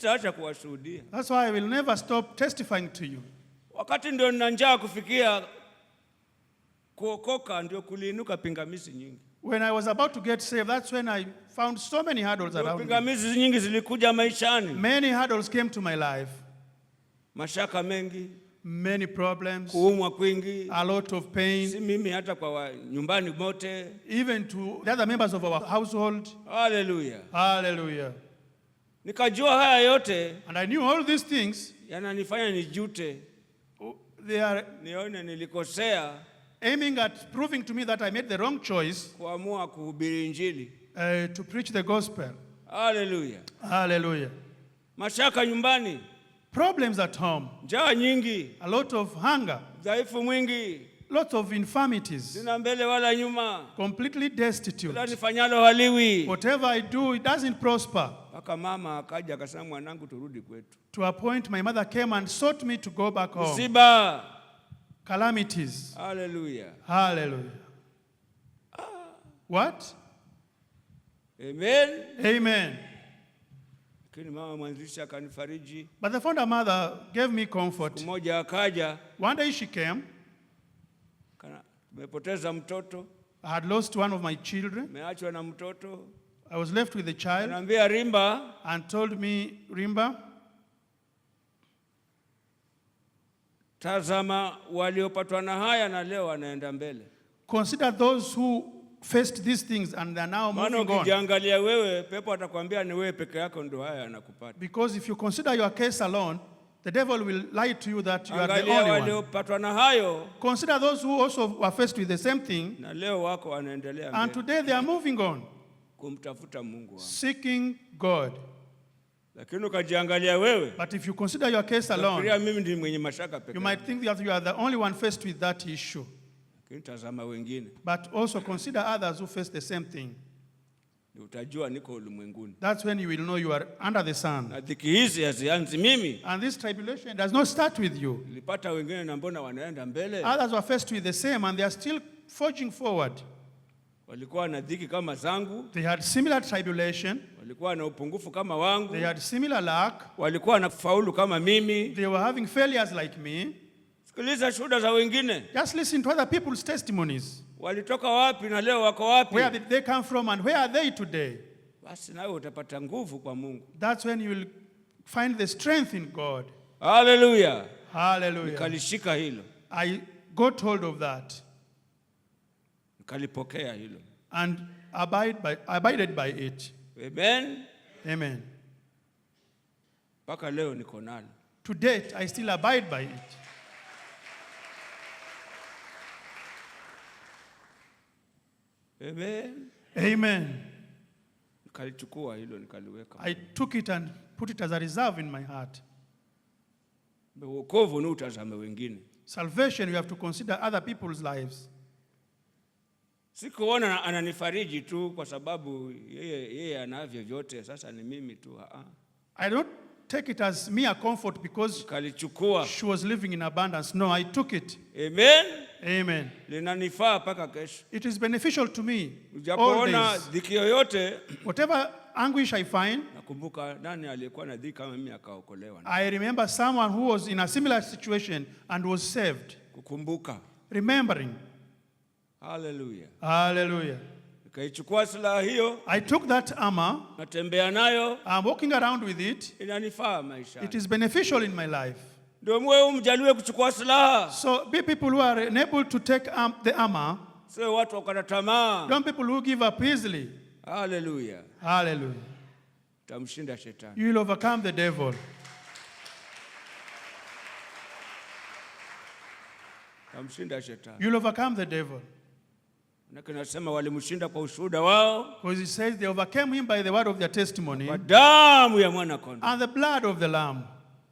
sitaacha kuwashuhudia. That's why I will never stop testifying to you. Wakati ndio nina njaa kufikia kuokoka, ndio kuliinuka pingamizi nyingi. When I was about to get saved, that's when I found so many hurdles around me. Pingamizi nyingi zilikuja maishani. Many hurdles came to my life. Mashaka mengi, many problems, kuumwa kwingi, a lot of pain. Si mimi hata kwa nyumbani mote, even to the other members of our household. Hallelujah. Hallelujah. Nikajua haya yote, and I knew all these things, yananifanya nijute. They are nione nilikosea, aiming at proving to me that I made the wrong choice kuamua kuhubiri injili, to preach the gospel. Hallelujah. Hallelujah. Mashaka nyumbani, problems at home, njaa nyingi, a lot of hunger, dhaifu mwingi, lots of infirmities, sina mbele wala nyuma, completely destitute. Kila nifanyalo haliwi. Whatever I do, it doesn't prosper. Mpaka mama akaja akasema, mwanangu turudi kwetu. To a point my mother came and sought me to go back home. Msiba, calamities. Hallelujah. Hallelujah. What? Amen. Amen. Mama mwanzisha akanifariji. But the founder mother gave me comfort. Siku moja akaja. One day she came. Nimepoteza mtoto. I had lost one of my children. Nimeachwa na mtoto. I was left with the child. Ananiambia Rimba. And told me, Rimba, tazama waliopatwa na haya na leo wanaenda mbele. Consider those who faced these things and they are now moving on. Ukijiangalia wewe, pepo atakwambia ni wewe peke yako ndio haya yanakupata. Because if you consider your case alone, the devil will lie to you that you are the only one. Waliopatwa na hayo. Consider those who also were faced with the same thing. Na leo wako wanaendelea mbele. And today they are moving on. Kumtafuta Mungu. Seeking God. Lakini ukajiangalia wewe. But if you consider your case alone, mimi ndiye mwenye mashaka peke. You might think that you are the only one faced with that issue. Tazama wengine. But also consider others who face the same thing. Utajua niko ulimwenguni. That's when you will know you are under the sun. Na dhiki hizi hazianzi mimi. And this tribulation does not start with you. Nilipata wengine na mbona wanaenda mbele. Others were faced with the same and they are still forging forward. Walikuwa na dhiki kama zangu. They had similar tribulation. Walikuwa na upungufu kama wangu. They had similar lack. Walikuwa na faulu kama mimi. They were having failures like me. Sikiliza shuhuda za wengine. Just listen to other people's testimonies. Walitoka wapi na leo wako wapi? Where did they come from and where are they today? Basi nawe utapata nguvu kwa Mungu. That's when you will find the strength in God. Hallelujah. Hallelujah. Nikalishika hilo. I got hold of that. Nikalipokea hilo. And abided by it. Amen. Amen. Mpaka leo niko nalo. To date, I still abide by it. Amen. Amen. Nikalichukua hilo nikaliweka. I took it and put it as a reserve in my heart. Wokovu ni utazame wengine. Salvation, you have to consider other people's lives. Sikuona ananifariji tu kwa sababu yeye anavyo vyote, sasa ni mimi tu. I don't take it as mere comfort because she was living in abundance. No, I took it. Amen. Amen. Linanifaa mpaka kesho. It is beneficial to me. Ujapoona dhiki yoyote, whatever anguish I find, nakumbuka nani aliyekuwa na dhiki kama mimi akaokolewa. I remember someone who was in a similar situation and was saved. Kukumbuka. Remembering. Hallelujah. Hallelujah. Nikaichukua silaha hiyo. I took that armor. Natembea nayo. I'm walking around with it. Inanifaa maisha. It is beneficial in my life. Ndio mwe umjaliwe kuchukua silaha. So be people who are unable to take the armor. So watu wakata tamaa. Don't people who give up easily. Hallelujah. Hallelujah. Tamshinda shetani. You will overcome the devil. Tamshinda shetani. You will overcome the devil. Nasema walimshinda kwa ushuhuda wao. Because it says they overcame him by the word of their testimony. Kwa damu ya mwana kondoo. And the blood of the lamb.